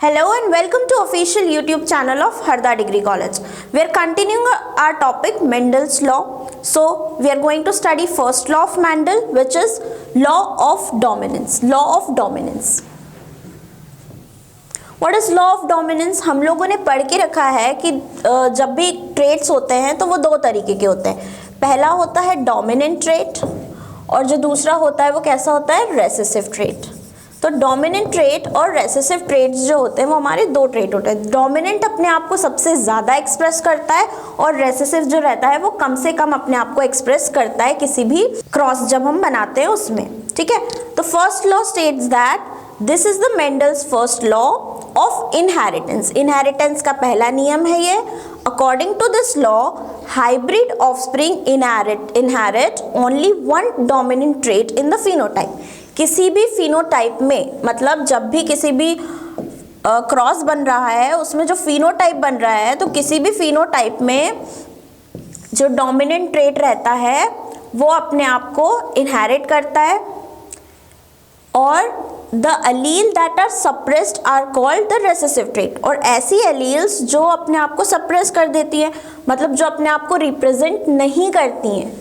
Hello and welcome to official YouTube channel of Harda Degree College. We are continuing our topic Mendel's law. So we are going to study first law of Mendel, which is law of dominance. Law of dominance. What is law of dominance? हम लोगों ने पढ़ के रखा है कि जब भी ट्रेट्स होते हैं तो वो दो तरीके के होते हैं. पहला होता है डोमिनेंट ट्रेट और जो दूसरा होता है वो कैसा होता है, रेसेसिव ट्रेट. तो डोमिनेंट ट्रेट और रेसेसिव ट्रेट्स जो होते हैं वो हमारे दो ट्रेट होते हैं. डोमिनेंट अपने आप को सबसे ज़्यादा एक्सप्रेस करता है और रेसेसिव जो रहता है वो कम से कम अपने आप को एक्सप्रेस करता है किसी भी क्रॉस जब हम बनाते हैं उसमें. ठीक है, तो first law states that this is the Mendel's first law of inheritance. Inheritance का पहला नियम है ये. According to this law hybrid offspring inherit only one dominant trait in the phenotype. किसी भी फिनोटाइप में, मतलब जब भी किसी भी क्रॉस बन रहा है उसमें जो फिनोटाइप बन रहा है, तो किसी भी फिनोटाइप में जो डोमिनेंट ट्रेट रहता है वो अपने आप को इनहेरिट करता है और the allele that are suppressed are called the recessive trait. और ऐसी एलील्स जो अपने आप को सप्रेस कर देती है, मतलब जो अपने आप को रिप्रेजेंट नहीं करती हैं,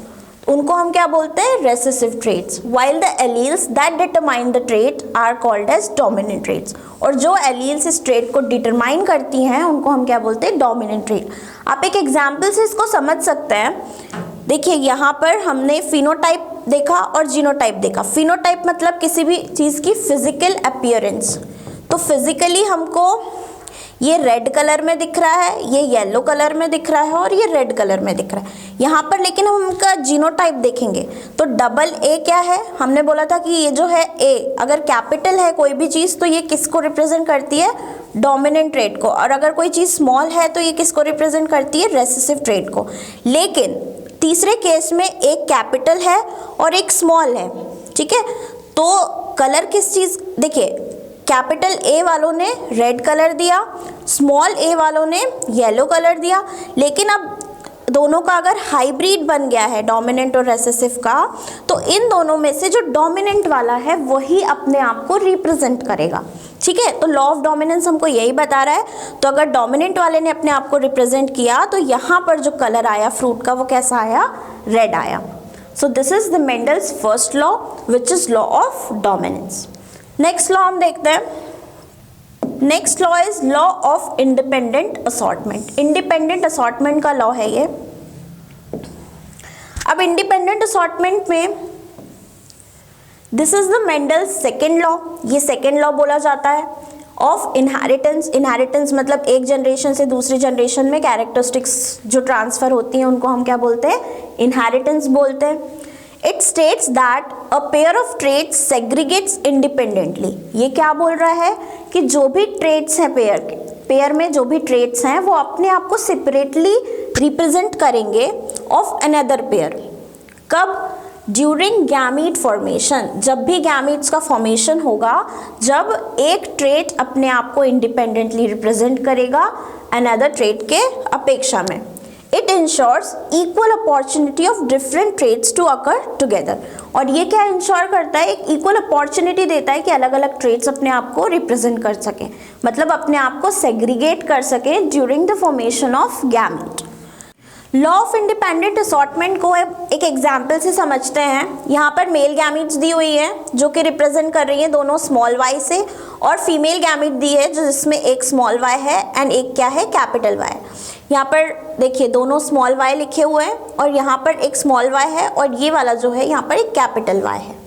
उनको हम क्या बोलते हैं, recessive traits. While the alleles that determine the trait are called as dominant traits. और जो एलील्स इस ट्रेट को डिटरमाइन करती हैं उनको हम क्या बोलते हैं, डोमिनेंट ट्रेट. आप एक एग्जाम्पल से इसको समझ सकते हैं. देखिए यहाँ पर हमने फिनोटाइप देखा और जीनोटाइप देखा. फिनोटाइप मतलब किसी भी चीज़ की फिजिकल अपीयरेंस. तो फिजिकली हमको ये रेड कलर में दिख रहा है, ये येलो कलर में दिख रहा है और ये रेड कलर में दिख रहा है यहाँ पर. लेकिन हम उनका जीनोटाइप देखेंगे तो डबल ए क्या है, हमने बोला था कि ये जो है ए अगर कैपिटल है कोई भी चीज़ तो ये किसको रिप्रेजेंट करती है, डोमिनेंट ट्रेट को. और अगर कोई चीज़ स्मॉल है तो ये किसको रिप्रेजेंट करती है, रेसेसिव ट्रेट को. लेकिन तीसरे केस में एक कैपिटल है और एक स्मॉल है. ठीक है, तो कलर किस चीज़, देखिए कैपिटल ए वालों ने रेड कलर दिया, स्मॉल ए वालों ने येलो कलर दिया. लेकिन अब दोनों का अगर हाइब्रिड बन गया है डोमिनेंट और रेसेसिव का, तो इन दोनों में से जो डोमिनेंट वाला है वही अपने आप को रिप्रेजेंट करेगा. ठीक है, तो लॉ ऑफ डोमिनेंस हमको यही बता रहा है. तो अगर डोमिनेंट वाले ने अपने आप को रिप्रेजेंट किया तो यहाँ पर जो कलर आया फ्रूट का वो कैसा आया, रेड आया. So this is the Mendel's first law which is law of dominance. Next law हम देखते हैं. Next law is law of independent assortment. Independent assortment का लॉ है ये. अब इंडिपेंडेंट असॉर्टमेंट में this is the Mendel's second law. ये second law बोला जाता है ऑफ इनहेरिटेंस. इनहेरिटेंस मतलब एक जनरेशन से दूसरी जनरेशन में कैरेक्टरिस्टिक्स जो ट्रांसफर होती हैं उनको हम क्या बोलते हैं, इनहेरिटेंस बोलते हैं. It states that a pair of traits segregates independently. ये क्या बोल रहा है कि जो भी traits हैं पेयर में जो भी traits हैं वो अपने आप को separately represent करेंगे of another pair. कब? During gamete formation. जब भी gametes का formation होगा, जब एक trait अपने आप को independently represent करेगा another trait के अपेक्षा में. It ensures equal opportunity of different traits to occur together. और ये क्या इंश्योर करता है, एक इक्वल अपॉर्चुनिटी देता है कि अलग अलग ट्रेट्स अपने आप को रिप्रेजेंट कर सकें, मतलब अपने आप को सेग्रीगेट कर सकें during the formation of gamete. Law of independent assortment को एक एग्जाम्पल से समझते हैं. यहाँ पर मेल गैमेट्स दी हुई है जो कि रिप्रेजेंट कर रही है दोनों स्मॉल वाई से, और फीमेल गैमेट दी है जो जिसमें एक स्मॉल वाई है एंड एक क्या है, कैपिटल वाई. यहाँ पर देखिए दोनों स्मॉल वाई लिखे हुए हैं और यहाँ पर एक स्मॉल वाई है और ये वाला जो है यहाँ पर एक कैपिटल वाई है.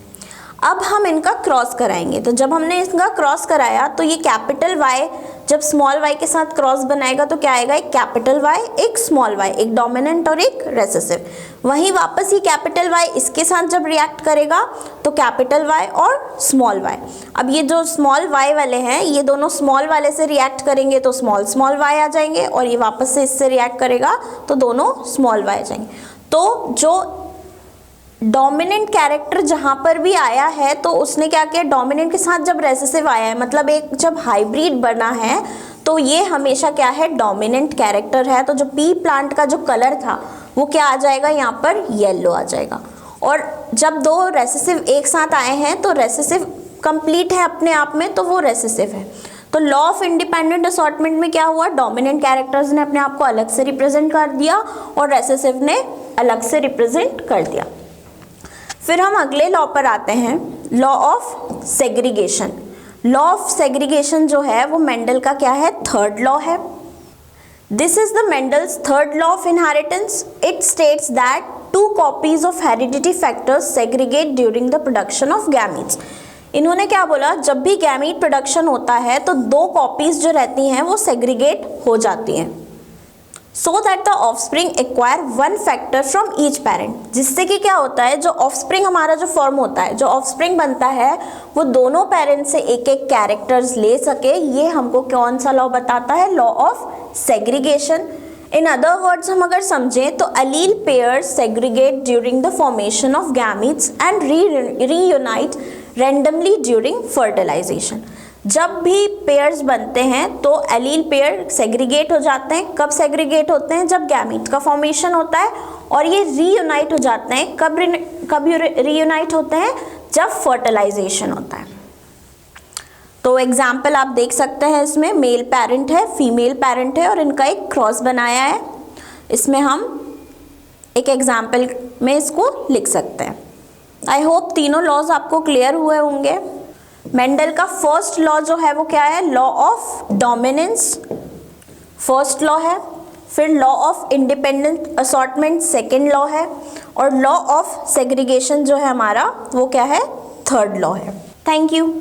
अब हम इनका क्रॉस कराएंगे. तो जब हमने इनका क्रॉस कराया तो ये कैपिटल वाई जब स्मॉल वाई के साथ क्रॉस बनाएगा तो क्या आएगा, एक कैपिटल वाई एक स्मॉल वाई, एक डोमिनेंट और एक रेसेसिव. वहीं वापस ये कैपिटल वाई इसके साथ जब रिएक्ट करेगा तो कैपिटल वाई और स्मॉल वाई. अब ये जो स्मॉल वाई वाले हैं ये दोनों स्मॉल वाले से रिएक्ट करेंगे तो स्मॉल वाई आ जाएंगे, और ये वापस से इससे रिएक्ट करेगा तो दोनों स्मॉल वाई आ जाएंगे. तो जो डोमिनेंट कैरेक्टर जहाँ पर भी आया है तो उसने क्या किया, डोमिनेंट के साथ जब रेसेसिव आया है, मतलब एक जब हाइब्रिड बना है तो ये हमेशा क्या है, डोमिनेंट कैरेक्टर है. तो जो पी प्लांट का जो कलर था वो क्या आ जाएगा, यहाँ पर येलो आ जाएगा. और जब दो रेसेसिव एक साथ आए हैं तो रेसेसिव कंप्लीट है अपने आप में, तो वो रेसेसिव है. तो लॉ ऑफ इंडिपेंडेंट असॉर्टमेंट में क्या हुआ, डोमिनेंट कैरेक्टर्स ने अपने आप को अलग से रिप्रेजेंट कर दिया और रेसेसिव ने अलग से रिप्रेजेंट कर दिया। फिर हम अगले लॉ पर आते हैं, law of segregation. Law of segregation जो है वो मेंडल का क्या है, थर्ड लॉ है। This is the Mendel's third law of inheritance. It states that 2 copies of heredity factors segregate during the production of gametes. इन्होंने क्या बोला, जब भी गैमीट प्रोडक्शन होता है तो 2 कॉपीज जो रहती हैं वो सेग्रीगेट हो जाती हैं, so that the offspring acquire 1 factor from each parent. जिससे कि क्या होता है, जो ऑफस्प्रिंग हमारा जो फॉर्म होता है, जो ऑफस्प्रिंग बनता है वो दोनों पेरेंट से एक एक कैरेक्टर्स ले सके। ये हमको कौन सा लॉ बताता है, law of segregation. In other words हम अगर समझें तो allele pairs segregate during the formation of gametes and reunite randomly during fertilization. जब भी पेयर्स बनते हैं तो एलील पेयर सेग्रीगेट हो जाते हैं। कब सेग्रीगेट होते हैं, जब गैमीट का फॉर्मेशन होता है, और ये रीयूनाइट हो जाते हैं कब रीयूनाइट होते हैं, जब फर्टिलाइजेशन होता है। तो एग्जाम्पल आप देख सकते हैं, इसमें मेल पेरेंट है, फीमेल पेरेंट है और इनका एक क्रॉस बनाया है। इसमें हम एक एग्जाम्पल में इसको लिख सकते हैं। आई होप तीनों लॉज आपको क्लियर हुए होंगे। मेंडल का फर्स्ट लॉ जो है वो क्या है, law of dominance first law है, फिर law of independent assortment second law है, और लॉ ऑफ सेग्रीगेशन जो है हमारा वो क्या है, थर्ड लॉ है। Thank you.